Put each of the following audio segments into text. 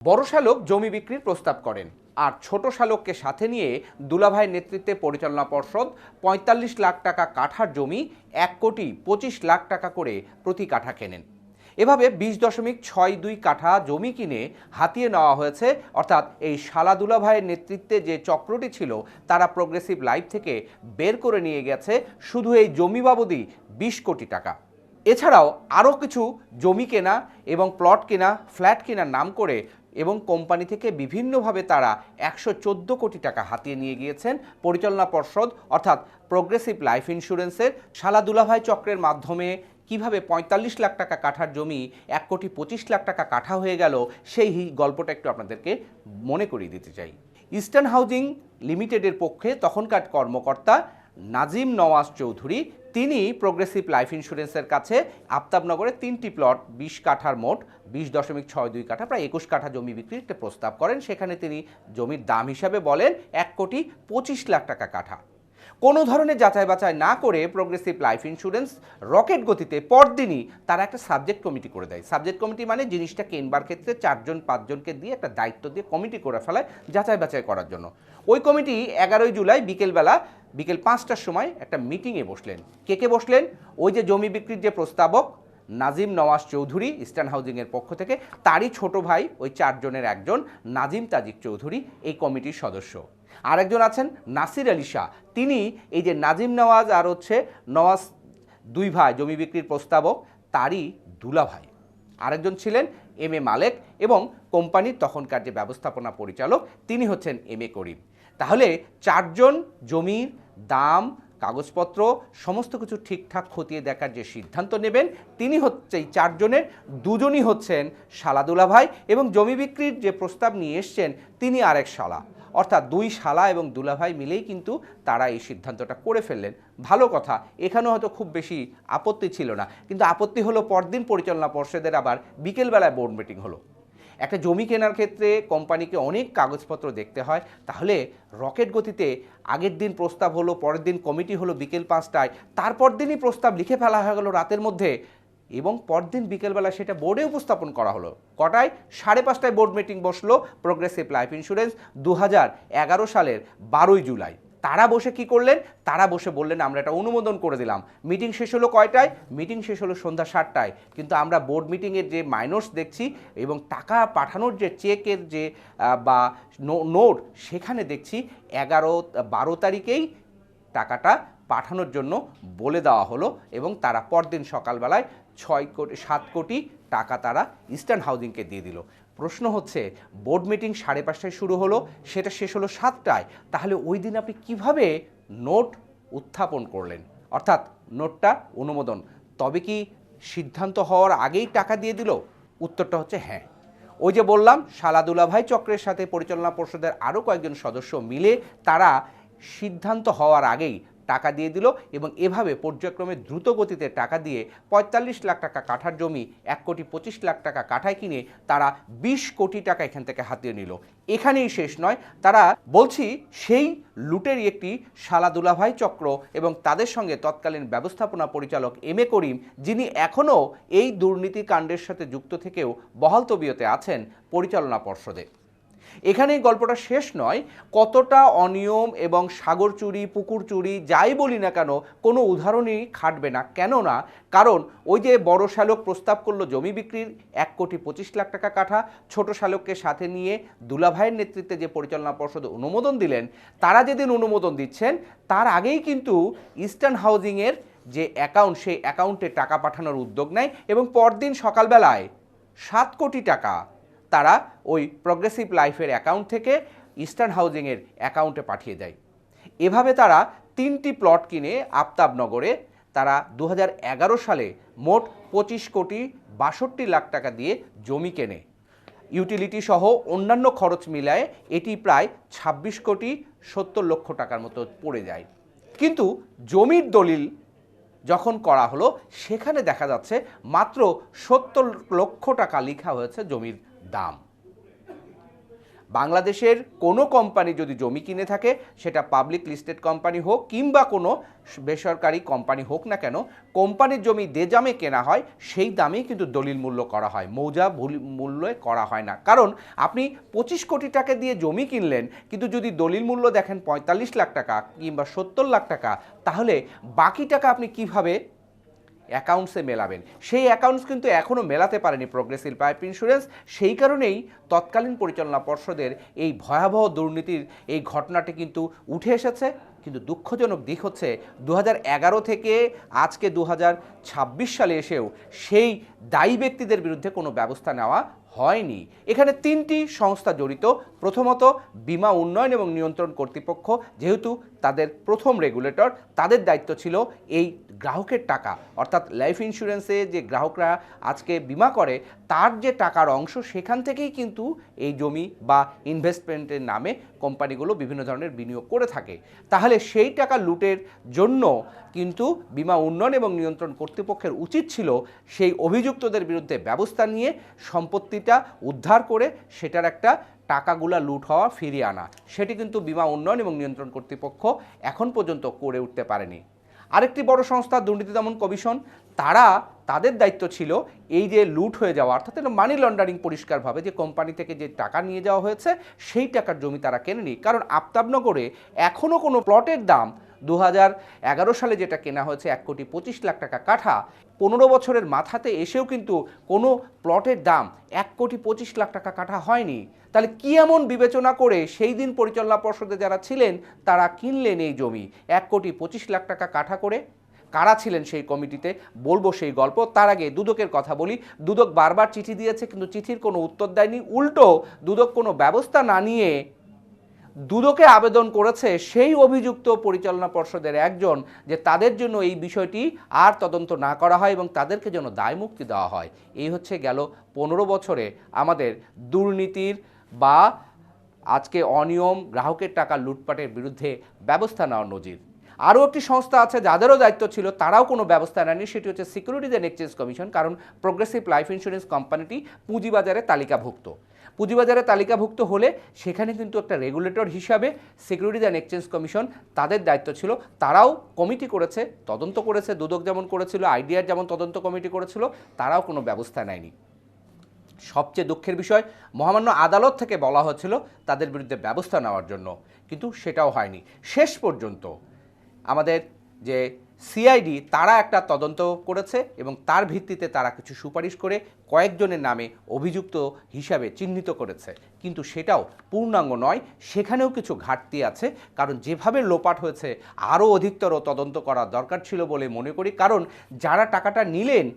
বড় শালক জমি বিক্রির প্রস্তাব করেন আর ছোট শালককে সাথে নিয়ে দুলাভাইয়ের নেতৃত্বে পরিচালনা পর্ষদ ৪৫ লাখ টাকা কাঠার জমি ১,২৫,০০,০০০ টাকা করে প্রতি কাঠা কেনেন। এভাবে ২০.৬২ কাঠা জমি কিনে হাতিয়ে নেওয়া হয়েছে। অর্থাৎ এই শালা দুলাভাইয়ের নেতৃত্বে যে চক্রটি ছিল তারা প্রোগ্রেসিভ লাইফ থেকে বের করে নিয়ে গেছে শুধু এই জমি বাবদই ২০ কোটি টাকা। এছাড়াও আরও কিছু জমি কেনা এবং প্লট কেনা, ফ্ল্যাট কেনার নাম করে এবং কোম্পানি থেকে বিভিন্নভাবে তারা ১১৪ কোটি টাকা হাতিয়ে নিয়ে গিয়েছেন। পরিচালনা পর্ষদ অর্থাৎ প্রোগ্রেসিভ লাইফ ইন্স্যুরেন্সের শালা দুলাভাই চক্রের মাধ্যমে কিভাবে ৪৫ লাখ টাকা কাঠার জমি ১,২৫,০০,০০০ টাকা কাঠা হয়ে গেল সেই গল্পটা একটু আপনাদেরকে মনে করিয়ে দিতে চাই। ইস্টার্ন হাউজিং লিমিটেডের পক্ষে তখনকার কর্মকর্তা নাজিম নওয়াজ চৌধুরী তিনি প্রোগ্রেসিভ লাইফ ইন্স্যুরেন্সের কাছে আফতাবনগরে ৩টি প্লট ২০ কাঠার মোট ২০.৬২ কাঠা প্রায় ২১ কাঠা জমি বিক্রির একটা প্রস্তাব করেন। সেখানে তিনি জমির দাম হিসাবে বলেন ১,২৫,০০,০০০ টাকা কাঠা। কোনো ধরনের যাচাই বাছাই না করে প্রোগ্রেসিভ লাইফ ইন্স্যুরেন্স রকেট গতিতে পরদিনই তারা একটা সাবজেক্ট কমিটি করে দেয়। সাবজেক্ট কমিটি মানে জিনিসটা কেনবার ক্ষেত্রে ৪-৫ জনকে দিয়ে একটা দায়িত্ব দিয়ে কমিটি করে ফেলায় যাচাই বাছাই করার জন্য। ওই কমিটি ১১ই জুলাই বিকেল ৫টার সময় একটা মিটিংয়ে বসলেন। কে বসলেন? ওই যে জমি বিক্রির যে প্রস্তাবক নাজিম নওয়াজ চৌধুরী ইস্টার্ন হাউজিংয়ের পক্ষ থেকে, তারই ছোট ভাই ওই ৪ জনের একজন নাজিম তাজিক চৌধুরী এই কমিটির সদস্য। আরেকজন আছেন নাসির আলী শাহ, তিনি এই যে নাজিম নওয়াজ আর নওয়াজ দুই ভাই জমি বিক্রির প্রস্তাবক তারই দুলাভাই। আরেকজন ছিলেন এম.এ. মালেক এবং কোম্পানির তখনকার যে ব্যবস্থাপনা পরিচালক তিনি হচ্ছেন এম.এ. করিম। তাহলে ৪ জন জমির দাম, কাগজপত্র সমস্ত কিছু ঠিকঠাক খতিয়ে দেখার যে সিদ্ধান্ত নেবেন তিনি হচ্ছে এই ৪ জনের ২ জনই হচ্ছেন শালা দুলাভাই এবং জমি বিক্রির যে প্রস্তাব নিয়ে এসছেন তিনি আরেক শালা। অর্থাৎ ২ শালা এবং দুলাভাই মিলেই কিন্তু তারা এই সিদ্ধান্তটা করে ফেললেন। ভালো কথা, এখানেও হয়তো খুব বেশি আপত্তি ছিল না, কিন্তু আপত্তি হলো পরদিন পরিচালনা পর্ষদের আবার বিকেলবেলায় বোর্ড মিটিং হলো। একটা জমি কেনার ক্ষেত্রে কোম্পানিকে অনেক কাগজপত্র দেখতে হয়, তাহলে রকেট গতিতে আগের দিন প্রস্তাব হলো, পরের দিন কমিটি হলো বিকেল ৫টায়, তারপর দিনই প্রস্তাব লিখে ফেলা হয়ে গেল রাতের মধ্যে এবং পরদিন বিকেলবেলা সেটা বোর্ডে উপস্থাপন করা হলো। কটায়? ৫:৩০টায় বোর্ড মিটিং বসলো প্রোগ্রেসিভ লাইফ ইন্স্যুরেন্স ২০১১ সালের ১২ই জুলাই। তারা বসে কি করলেন? তারা বসে বললেন আমরা এটা অনুমোদন করে দিলাম। মিটিং শেষ হলো কয়টায়? মিটিং শেষ হলো সন্ধ্যা ৭টায়। কিন্তু আমরা বোর্ড মিটিংয়ের যে মাইনটস দেখছি এবং টাকা পাঠানোর যে চেকের যে বা নোট সেখানে দেখছি ১১-১২ তারিখেই টাকাটা পাঠানোর জন্য বলে দেওয়া হলো এবং তারা পরদিন সকালবেলায় ৭ কোটি টাকা তারা ইস্টার্ন হাউজিংকে দিয়ে দিল। প্রশ্ন হচ্ছে, বোর্ড মিটিং ৫:৩০টায় শুরু হলো, সেটা শেষ হলো ৭টায়, তাহলে ওই দিন আপনি কিভাবে নোট উত্থাপন করলেন? অর্থাৎ নোটটা অনুমোদন, তবে কি সিদ্ধান্ত হওয়ার আগেই টাকা দিয়ে দিল? উত্তরটা হচ্ছে হ্যাঁ। ওই যে বললাম শালা দুলাভাই চক্রের সাথে পরিচালনা পর্ষদের আরও কয়েকজন সদস্য মিলে তারা সিদ্ধান্ত হওয়ার আগেই টাকা দিয়ে দিল এবং এভাবে পর্যায়ক্রমে দ্রুত গতিতে টাকা দিয়ে ৪৫ লাখ টাকা কাঠার জমি ১,২৫,০০,০০০ টাকা কাঠায় কিনে তারা ২০ কোটি টাকা এখান থেকে হাতিয়ে নিল। এখানেই শেষ নয়, তারা বলছি সেই লুটেরই একটি শালা দুলাভাই চক্র এবং তাদের সঙ্গে তৎকালীন ব্যবস্থাপনা পরিচালক এম.এ. করিম, যিনি এখনও এই দুর্নীতি কাণ্ডের সাথে যুক্ত থেকেও বহাল তবিয়তে আছেন পরিচালনা পর্ষদে। এখানেই গল্পটা শেষ নয়। কতটা অনিয়ম এবং সাগর চুরি, পুকুর চুরি যাই বলি না কেন, কোনো উদাহরণই খাটবে না। কেননা কারণ ওই যে বড় শালক প্রস্তাব করলো জমি বিক্রির ১,২৫,০০,০০০ টাকা কাঠা, ছোট শালককে সাথে নিয়ে দুলাভাইয়ের নেতৃত্বে যে পরিচালনা পর্ষদ অনুমোদন দিলেন, তারা যেদিন অনুমোদন দিচ্ছেন তার আগেই কিন্তু ইস্টার্ন হাউজিংয়ের যে অ্যাকাউন্ট সেই অ্যাকাউন্টে টাকা পাঠানোর উদ্যোগ নেয় এবং পরদিন সকালবেলায় ৭ কোটি টাকা তারা ওই প্রোগ্রেসিভ লাইফের অ্যাকাউন্ট থেকে ইস্টার্ন হাউজিংয়ের অ্যাকাউন্টে পাঠিয়ে দেয়। এভাবে তারা ৩টি প্লট কিনে আফতাবনগরে তারা ২০১১ সালে মোট ২৫,৬২,০০,০০০ টাকা দিয়ে জমি কেনে। ইউটিলিটি সহ অন্যান্য খরচ মিলায় এটি প্রায় ২৬,৭০,০০,০০০ টাকার মতো পড়ে যায়। কিন্তু জমির দলিল যখন করা হলো সেখানে দেখা যাচ্ছে মাত্র ৭০ লক্ষ টাকা লেখা হয়েছে জমির দাম। বাংলাদেশের কোনো কোম্পানি যদি জমি কিনে থাকে, সেটা পাবলিক লিস্টেড কোম্পানি হোক কিংবা কোনো বেসরকারি কোম্পানি হোক না কেন, কোম্পানির জমি যে দামে কেনা হয় সেই দামেই কিন্তু দলিল মূল্য করা হয়, মৌজা মূল্যে করা হয় না। কারণ আপনি 25 কোটি টাকা দিয়ে জমি কিনলেন, কিন্তু যদি দলিল মূল্য দেখেন 45 লাখ টাকা কিংবা 70 লাখ টাকা, তাহলে বাকি টাকা আপনি কিভাবে অ্যাকাউন্টসে মেলাবেন? সেই অ্যাকাউন্টস কিন্তু এখনও মেলাতে পারেনি প্রগ্রেসিভ লাইফ ইন্স্যুরেন্স। সেই কারণেই তৎকালীন পরিচালনা পর্ষদের এই ভয়াবহ দুর্নীতির এই ঘটনাটি কিন্তু উঠে এসেছে। কিন্তু দুঃখজনক দিক হচ্ছে 2011 থেকে আজকে 2026 সালে এসেও সেই দায়ী ব্যক্তিদের বিরুদ্ধে কোনো ব্যবস্থা নেওয়া হয়নি। এখানে 3টি সংস্থা জড়িত। প্রথমত বীমা উন্নয়ন এবং নিয়ন্ত্রণ কর্তৃপক্ষ, যেহেতু তাদের প্রথম রেগুলেটর, তাদের দায়িত্ব ছিল এই গ্রাহকের টাকা, অর্থাৎ লাইফ ইন্স্যুরেন্সে যে গ্রাহকরা আজকে বিমা করে তার যে টাকার অংশ, সেখান থেকেই কিন্তু এই জমি বা ইনভেস্টমেন্টের নামে কোম্পানিগুলো বিভিন্ন ধরনের বিনিয়োগ করে থাকে। তাহলে সেই টাকা লুটের জন্য কিন্তু বীমা উন্নয়ন এবং নিয়ন্ত্রণ কর্তৃপক্ষের উচিত ছিল সেই অভিযুক্তদের বিরুদ্ধে ব্যবস্থা নিয়ে সম্পত্তিটা উদ্ধার করে সেটার একটা টাকাগুলা লুট হওয়া ফিরিয়ে আনা। সেটি কিন্তু বীমা উন্নয়ন এবং নিয়ন্ত্রণ কর্তৃপক্ষ এখন পর্যন্ত করে উঠতে পারেনি। আরেকটি বড় সংস্থা দুর্নীতি দমন কমিশন, তাদের দায়িত্ব ছিল এই যে লুট হয়ে যাওয়া, অর্থাৎ মানি লন্ডারিং, পরিষ্কারভাবে যে কোম্পানি থেকে যে টাকা নিয়ে যাওয়া হয়েছে সেই টাকার জমি তারা কেনেনি। কারণ আফতাবনগরে এখনও কোনো প্লটের দাম 2011 সালে যেটা কেনা হয়েছে 1,25,00,000 টাকা কাঠা, 15 বছরের মাথাতে এসেও কিন্তু কোনো প্লটের দাম 1,25,00,000 টাকা কাঠা হয়নি। তাহলে কি এমন বিবেচনা করে সেই দিন পরিচালনা পর্ষদে যারা ছিলেন তারা কিনলেন এই জমি 1,25,00,000 টাকা কাঠা করে? কারা ছিলেন সেই কমিটিতে, বলবো সেই গল্প। তার আগে দুদকের কথা বলি। দুদক বারবার চিঠি দিয়েছে, কিন্তু চিঠির কোনো উত্তর দেয়নি। উল্টো দুদক কোনো ব্যবস্থা না নিয়ে দুদকে আবেদন করেছে সেই অভিযুক্ত পরিচালনা পর্ষদের একজন, যে তাদের জন্য এই বিষয়টি আর তদন্ত না করা হয় এবং তাদেরকে যেন দায় মুক্তি দেওয়া হয়। এই হচ্ছে গেল 15 বছরে আমাদের দুর্নীতির বা আজকে অনিয়ম, গ্রাহকের টাকা লুটপাটের বিরুদ্ধে ব্যবস্থা নেওয়ার নজির। আরও একটি সংস্থা আছে যাদেরও দায়িত্ব ছিল, তারাও কোনো ব্যবস্থা নেয়নি, সেটি হচ্ছে সিকিউরিটিজ অ্যান্ড এক্সচেঞ্জ কমিশন। কারণ প্রগ্রেসিভ লাইফ ইন্স্যুরেন্স কোম্পানিটি পুঁজিবাজারে তালিকাভুক্ত। পুঁজিবাজারে তালিকাভুক্ত হলে সেখানে কিন্তু একটা রেগুলেটর হিসাবে সিকিউরিটিজ অ্যান্ড এক্সচেঞ্জ কমিশন, তাদের দায়িত্ব ছিল। তারাও কমিটি করেছে, তদন্ত করেছে, দুদক যেমন করেছিল, আইডিআর যেমন তদন্ত কমিটি করেছিল, তারাও কোনো ব্যবস্থা নেয়নি। সবচেয়ে দুঃখের বিষয়, মহামান্য আদালত থেকে বলা হয়েছিল তাদের বিরুদ্ধে ব্যবস্থা নেওয়ার জন্য, কিন্তু সেটাও হয়নি। শেষ পর্যন্ত আমাদের যে সিআইডি, তারা একটা তদন্ত করেছে এবং তার ভিত্তিতে তারা কিছু সুপারিশ করে কয়েকজনের নামে অভিযুক্ত হিসাবে চিহ্নিত করেছে, কিন্তু সেটাও পূর্ণাঙ্গ নয়। সেখানেও কিছু ঘাটতি আছে। কারণ যেভাবে লোপাট হয়েছে আরও অধিকতর তদন্ত করা দরকার ছিল বলে মনে করি। কারণ যারা টাকাটা নিলেন,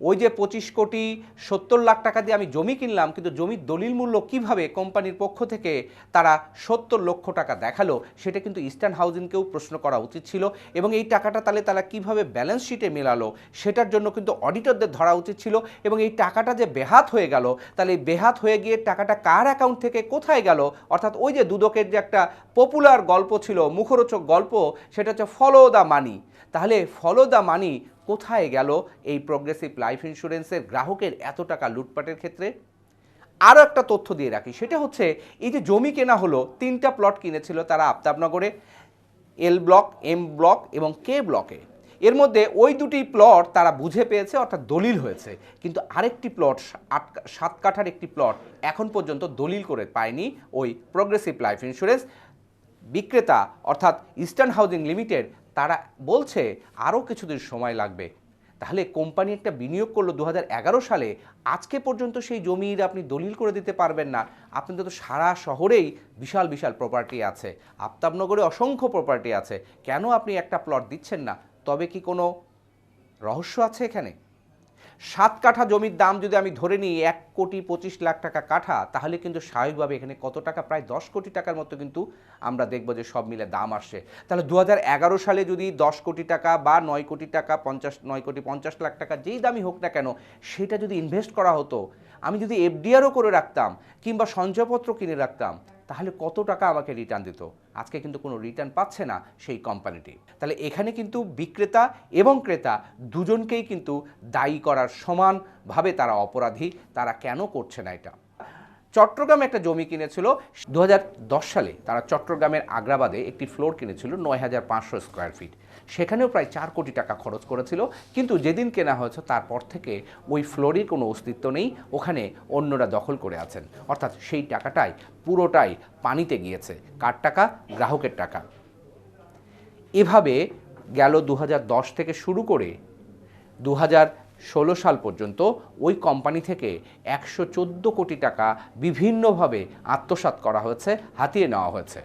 ওই যে 25,70,00,000 টাকা দিয়ে আমি জমি কিনলাম, কিন্তু জমির দলিল মূল্য কিভাবে কোম্পানির পক্ষ থেকে তারা 70 লক্ষ টাকা দেখালো, সেটা কিন্তু ইস্টার্ন হাউজিংকেও প্রশ্ন করা উচিত ছিল। এবং এই টাকাটা তাহলে তারা কিভাবে ব্যালেন্স শিটে মেলালো, সেটার জন্য কিন্তু অডিটরদের ধরা উচিত ছিল। এবং এই টাকাটা যে বেহাত হয়ে গেল, তাহলে এই বেহাত হয়ে গিয়ে টাকাটা কার অ্যাকাউন্ট থেকে কোথায় গেল? অর্থাৎ ওই যে দুদকের যে একটা পপুলার গল্প ছিল, মুখরোচক গল্প, সেটা হচ্ছে ফলো দ্য মানি। তাহলে ফলো দ্য মানি কোথায় গেল এই প্রগ্রেসিভ লাইফ ইন্স্যুরেন্সের গ্রাহকের এত টাকা লুটপাটের ক্ষেত্রে? আরও একটা তথ্য দিয়ে রাখি, সেটা হচ্ছে এই যে জমি কেনা হলো, 3টা প্লট কিনেছিল তারা আফতাবনগরে, এল ব্লক, এম ব্লক এবং কে ব্লকে। এর মধ্যে ওই 2টি প্লট তারা বুঝে পেয়েছে, অর্থাৎ দলিল হয়েছে। কিন্তু আরেকটি প্লট, 7 কাঠার একটি প্লট এখন পর্যন্ত দলিল করে পায়নি ওই প্রগ্রেসিভ লাইফ ইন্স্যুরেন্স বিক্রেতা, অর্থাৎ ইস্টার্ন হাউজিং লিমিটেড। তারা বলছে আরও কিছুদিন সময় লাগবে। তাহলে কোম্পানি একটা বিনিয়োগ করলো 2011 সালে, আজকে পর্যন্ত সেই জমির আপনি দলিল করে দিতে পারবেন না। আপনাদের তো সারা শহরেই বিশাল বিশাল প্রপার্টি আছে, আফতাবনগরে অসংখ্য প্রপার্টি আছে, কেন আপনি একটা প্লট দিচ্ছেন না? তবে কি কোনো রহস্য আছে এখানে? 7 কাঠা জমির দাম যদি আমি ধরে নিই 1,25,00,000 টাকা কাঠা, তাহলে কিন্তু স্বাভাবিকভাবে এখানে কত টাকা, প্রায় 10 কোটি টাকার মতো কিন্তু আমরা দেখব যে সব মিলে দাম আসছে। তাহলে 2011 সালে যদি 10 কোটি টাকা বা 9 কোটি টাকা, 9,50,00,000 টাকা যেই দামই হোক না কেন, সেটা যদি ইনভেস্ট করা হতো, আমি যদি এফডিআরও করে রাখতাম কিংবা সঞ্চয়পত্র কিনে রাখতাম, তাহলে কত টাকা আমাকে রিটার্ন দিত? আজকে কিন্তু কোনো রিটার্ন পাচ্ছে না সেই কোম্পানিটি। তাহলে এখানে কিন্তু বিক্রেতা এবং ক্রেতা দুজনকেই কিন্তু দায়ী করার সমানভাবে তারা অপরাধী। তারা কেন করছে না এটা? চট্টগ্রামে একটা জমি কিনেছিল 2010 সালে। তারা চট্টগ্রামের আগ্রাবাদে একটি ফ্লোর কিনেছিল 9,500 স্কোয়ার ফিট। সেখানেও প্রায় 4 কোটি টাকা খরচ করেছিল, কিন্তু যেদিন কেনা হয়েছে তারপর থেকে ওই ফ্লোরের কোনো অস্তিত্ব নেই, ওখানে অন্যরা দখল করে আছেন। অর্থাৎ সেই টাকাটাই পুরোটাই পানিতে গিয়েছে। কার টাকা? গ্রাহকের টাকা। এভাবে গেল 2010 থেকে শুরু করে 2016 সাল পর্যন্ত ওই কোম্পানি থেকে 114 কোটি টাকা বিভিন্নভাবে আত্মসাৎ করা হয়েছে, হাতিয়ে নেওয়া হয়েছে।